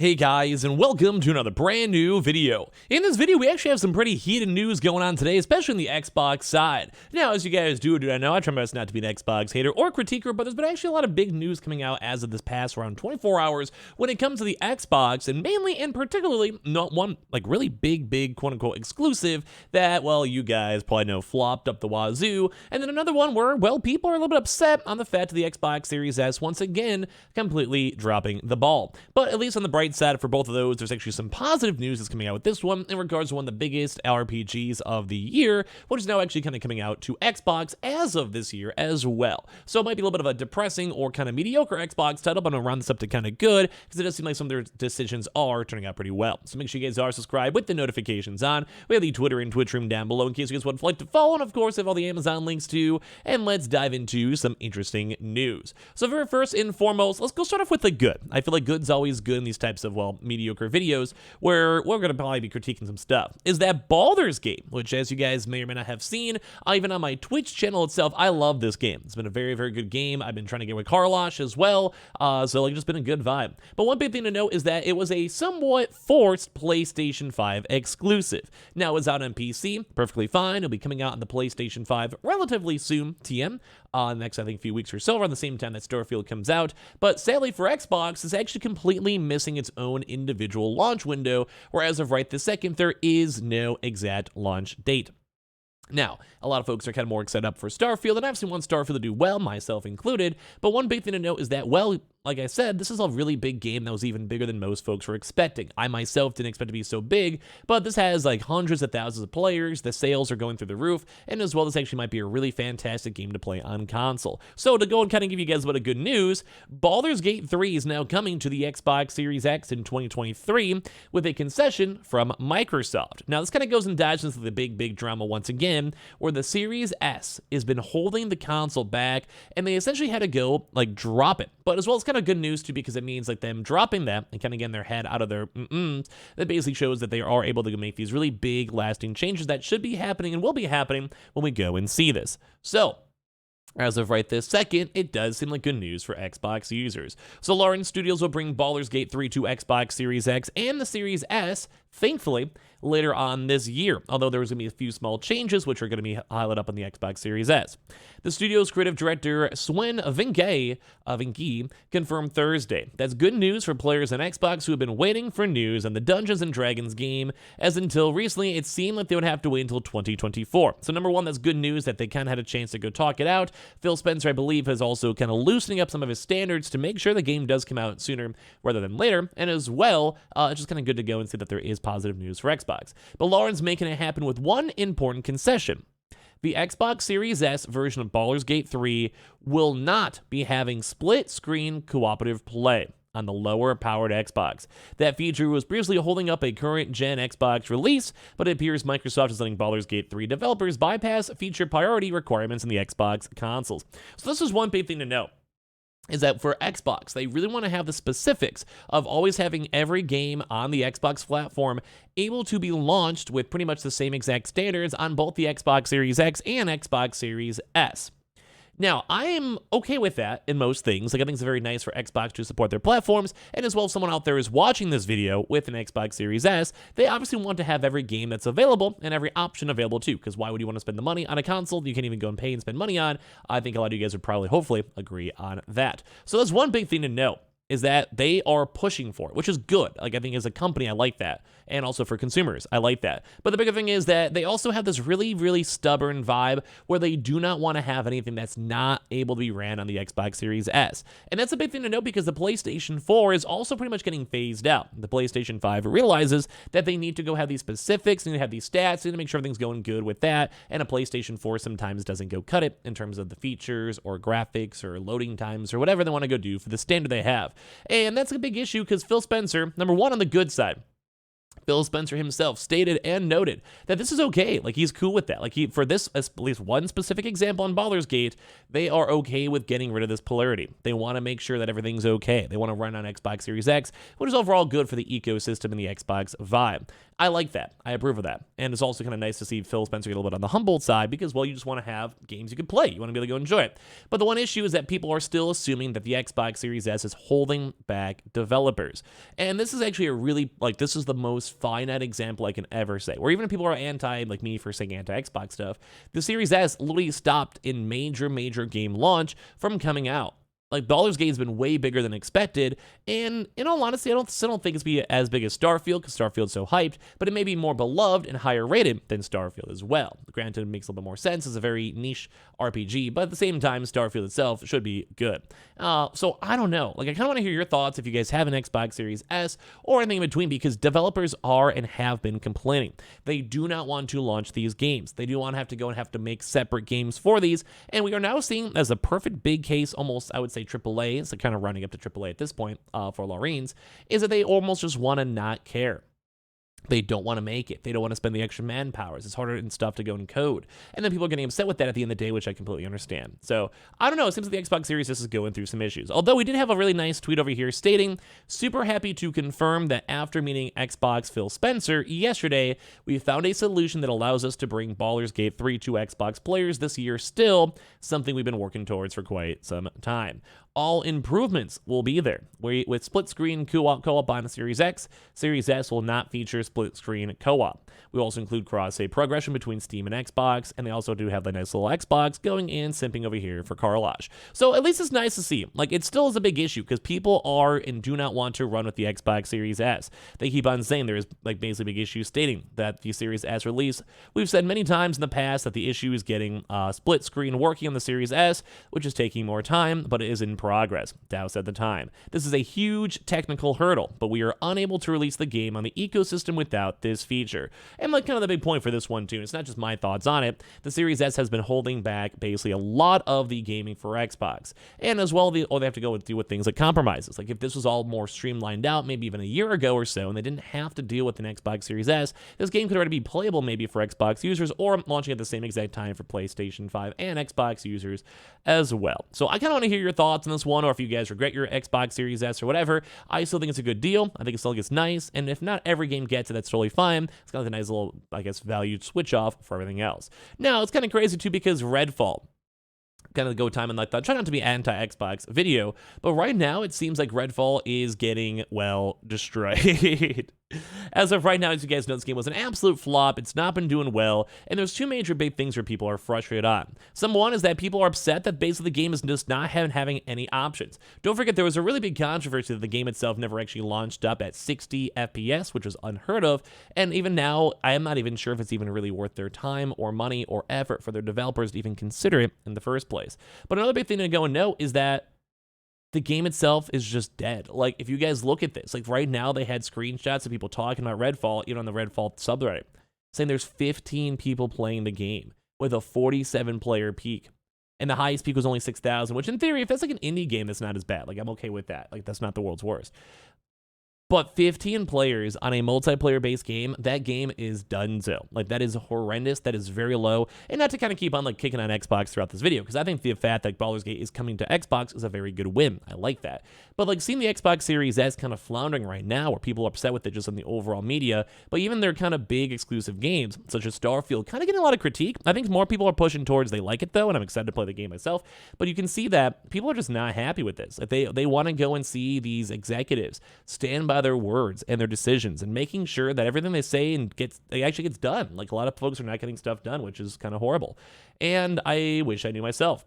Hey guys, and welcome to another brand new video. In this video, we actually have some pretty heated news going on today, especially on the Xbox side. Now, as you guys do I know, I try my best not to be an Xbox hater or critiquer, but there's been actually a lot of big news coming out as of this past around 24 hours when it comes to the Xbox, and mainly and particularly, not one, like really big, quote-unquote exclusive that, well, you guys probably know flopped up the wazoo, and then another one where, well, people are a little bit upset on the fact that the Xbox Series S once again completely dropping the ball. But at least on the bright side for both of those, there's actually some positive news that's coming out with this one in regards to one of the biggest RPGs of the year, which is now actually kind of coming out to Xbox as of this year as well. So it might be a little bit of a depressing or kind of mediocre Xbox title, but I'm gonna round this up to kind of good because it does seem like some of their decisions are turning out pretty well. So make sure you guys are subscribed with the notifications on. We have the Twitter and Twitch room down below in case you guys would like to follow, and of course, I have all the Amazon links too. And let's dive into some interesting news. So very first and foremost, let's go start off with the good. I feel like good's always good in these types of, well, mediocre videos where we're going to probably be critiquing some stuff, is that Baldur's Gate, which as you guys may or may not have seen, even on my Twitch channel itself, I love this game. It's been a very good game. I've been trying to get with Karlosh as well, so like just been a good vibe. But one big thing to note is that it was a somewhat forced PlayStation 5 exclusive. Now it was out on PC, perfectly fine. It'll be coming out on the PlayStation 5 relatively soon, TM, next I think few weeks or so, around the same time that Starfield comes out. But sadly for Xbox, it's actually completely missing its own individual launch window, where as of right this second, there is no exact launch date. Now, a lot of folks are kind of more excited up for Starfield, and I've seen Starfield to do well, myself included, but one big thing to note is that, well, like I said, this is a really big game that was even bigger than most folks were expecting. I myself didn't expect it to be so big, but this has like hundreds of thousands of players, the sales are going through the roof, and as well, this actually might be a really fantastic game to play on console. So to go and kind of give you guys a bit of good news, Baldur's Gate 3 is now coming to the Xbox Series X in 2023 with a concession from Microsoft. Now this kind of goes and dives into the big drama once again, where the Series S has been holding the console back, and they essentially had to go like drop it. But as well, it's kind of good news too, because it means like them dropping that and kind of getting their head out of their that basically shows that they are able to make these really big lasting changes that should be happening and will be happening when we go and see this. So as of right this second, it does seem like good news for Xbox users. So Lawrence Studios will bring Baldur's Gate 3 to Xbox Series X and the Series S, thankfully, later on this year, although there was going to be a few small changes which are going to be highlighted up on the Xbox Series S. The studio's creative director, Swen Vinke, confirmed Thursday. That's good news for players on Xbox who have been waiting for news on the Dungeons & Dragons game, as until recently it seemed like they would have to wait until 2024. So number one, that's good news that they kind of had a chance to go talk it out. Phil Spencer, I believe, is also kind of loosening up some of his standards to make sure the game does come out sooner rather than later, and as well, it's just kind of good to go and see that there is positive news for Xbox. But Lauren's making it happen with one important concession. The Xbox Series S version of Baldur's Gate 3 will not be having split-screen cooperative play on the lower-powered Xbox. That feature was previously holding up a current-gen Xbox release, but it appears Microsoft is letting Baldur's Gate 3 developers bypass feature priority requirements in the Xbox consoles. So this is one big thing to note, is that for Xbox, they really want to have the specifics of always having every game on the Xbox platform able to be launched with pretty much the same exact standards on both the Xbox Series X and Xbox Series S. Now, I am okay with that in most things. Like, I think it's very nice for Xbox to support their platforms, and as well, if someone out there is watching this video with an Xbox Series S, they obviously want to have every game that's available and every option available too, because why would you want to spend the money on a console you can't even go and pay and spend money on? I think a lot of you guys would probably, hopefully, agree on that. So that's one big thing to note, is that they are pushing for it, which is good. Like, I think as a company, I like that. And also for consumers, I like that. But the bigger thing is that they also have this really stubborn vibe where they do not want to have anything that's not able to be ran on the Xbox Series S. And that's a big thing to note because the PlayStation 4 is also pretty much getting phased out. The PlayStation 5 realizes that they need to go have these specifics, they need to have these stats, they need to make sure everything's going good with that. And a PlayStation 4 sometimes doesn't go cut it in terms of the features or graphics or loading times or whatever they want to go do for the standard they have. And that's a big issue because Phil Spencer, number one, on the good side, Phil Spencer himself stated and noted that this is okay. Like, he's cool with that. Like, for this, at least one specific example on Baldur's Gate, they are okay with getting rid of this polarity. They want to make sure that everything's okay. They want to run on Xbox Series X, which is overall good for the ecosystem and the Xbox vibe. I like that. I approve of that. And it's also kind of nice to see Phil Spencer get a little bit on the humble side because, well, you just want to have games you can play. You want to be able to go enjoy it. But the one issue is that people are still assuming that the Xbox Series S is holding back developers. And this is actually a really, like, this is the most finite example I can ever say. Where even if people are anti, like me for saying anti-Xbox stuff, the Series S literally stopped in major game launch from coming out. Like, Baldur's Gate has been way bigger than expected, and in all honesty, I still don't think it's be as big as Starfield, because Starfield's so hyped, but it may be more beloved and higher rated than Starfield as well. Granted, it makes a little bit more sense. It's a very niche RPG, but at the same time, Starfield itself should be good. So I don't know. Like, I kind of want to hear your thoughts if you guys have an Xbox Series S or anything in between, because developers are and have been complaining. They do not want to launch these games. They do want to have to go and have to make separate games for these, and we are now seeing as a perfect big case, almost, I would say, AAA, so kind of running up to AAA at this point for Lorraines, is that they almost just want to not care. They don't want to make it. They don't want to spend the extra manpowers. It's harder and stuff to go and code. And then people are getting upset with that at the end of the day, which I completely understand. So, I don't know. It seems like the Xbox Series S is going through some issues. Although we did have a really nice tweet over here stating, super happy to confirm that after meeting Xbox Phil Spencer yesterday, we found a solution that allows us to bring Baldur's Gate 3 to Xbox players this year still, something we've been working towards for quite some time. All improvements will be there. With split-screen co-op on the Series X, Series S will not feature split-screen co-op. We also include cross-save progression between Steam and Xbox, and they also do have the nice little Xbox going in, simping over here for Carlage. So at least it's nice to see. Like, it still is a big issue, because people are and do not want to run with the Xbox Series S. They keep on saying there is, like, basically big issues stating that the Series S release, we've said many times in the past that the issue is getting split-screen working on the Series S, which is taking more time, but it is in progress, Dow said at the time. This is a huge technical hurdle, but we are unable to release the game on the ecosystem without this feature. And like kind of the big point for this one too, it's not just my thoughts on it, the Series S has been holding back basically a lot of the gaming for Xbox. And as well, they have to go and deal with things like compromises. Like if this was all more streamlined out, maybe even a year ago or so, and they didn't have to deal with an Xbox Series S, this game could already be playable maybe for Xbox users, or launching at the same exact time for PlayStation 5 and Xbox users as well. So I kind of want to hear your thoughts on this one, or if you guys regret your Xbox Series S or whatever. I still think it's a good deal. I think it still gets nice, and if not every game gets it, that's totally fine. It's got a nice little, I guess, valued switch off for everything else. Now, it's kind of crazy too, because Redfall, kind of go time and like that. Try not to be anti-Xbox video, but right now it seems like Redfall is getting, well, destroyed. As of right now, as you guys know, this game was an absolute flop. It's not been doing well, and there's two major big things where people are frustrated on. One is that people are upset that basically the game is just not having any options. Don't forget, there was a really big controversy that the game itself never actually launched up at 60 FPS, which was unheard of, and even now, I am not even sure if it's even really worth their time or money or effort for their developers to even consider it in the first place. But another big thing to go and note is that the game itself is just dead. Like, if you guys look at this, like right now they had screenshots of people talking about Redfall, on the Redfall subreddit, saying there's 15 people playing the game with a 47-player peak. And the highest peak was only 6,000, which in theory, if that's like an indie game, that's not as bad. Like, I'm okay with that. Like, that's not the world's worst. But 15 players on a multiplayer-based game, that game is donezo. Like, that is horrendous. That is very low. And not to kind of keep on, like, kicking on Xbox throughout this video, because I think the fact that Baldur's Gate is coming to Xbox is a very good win. I like that. But, like, seeing the Xbox Series S kind of floundering right now, where people are upset with it just on the overall media, but even their kind of big exclusive games, such as Starfield, kind of getting a lot of critique. I think more people are pushing towards they like it, though, and I'm excited to play the game myself. But you can see that people are just not happy with this. Like, they want to go and see these executives stand by their words and their decisions, and making sure that everything they say and actually gets done. Like, a lot of folks are not getting stuff done, which is kind of horrible. And I wish I knew myself.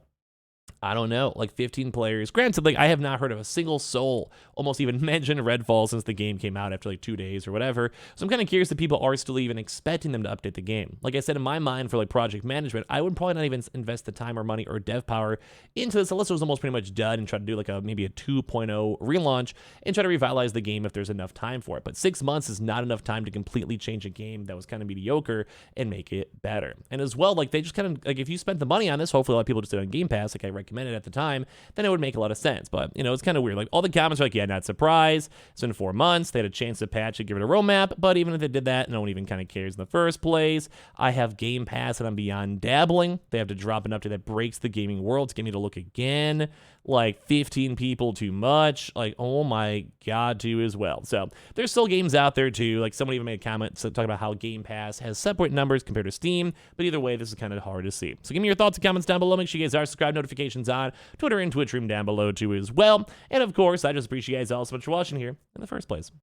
I don't know, like 15 players. Granted, like, I have not heard of a single soul almost even mention Redfall since the game came out after like 2 days or whatever. So I'm kind of curious that people are still even expecting them to update the game. Like I said, in my mind, for like project management, I would probably not even invest the time or money or dev power into this unless it was almost pretty much done, and try to do like maybe a 2.0 relaunch and try to revitalize the game if there's enough time for it. But 6 months is not enough time to completely change a game that was kind of mediocre and make it better. And as well, like, they just kind of, like, if you spent the money on this, hopefully a lot of people just did it on Game Pass, like I recommend recommended at the time, then it would make a lot of sense. But, you know, it's kind of weird. Like, all the comments are like, yeah, not surprised. It's been 4 months. They had a chance to patch it, give it a roadmap. But even if they did that, no one even kind of cares in the first place. I have Game Pass and I'm beyond dabbling. They have to drop an update that breaks the gaming world to get me to look again. Like, 15 people too much. Like, oh my God, too, as well. So there's still games out there too. Like, somebody even made a comment talking about how Game Pass has separate numbers compared to Steam. But either way, this is kind of hard to see. So give me your thoughts and comments down below. Make sure you guys are subscribed, notifications on, Twitter and Twitch room down below too as well. And of course, I just appreciate you guys all so much for watching here in the first place.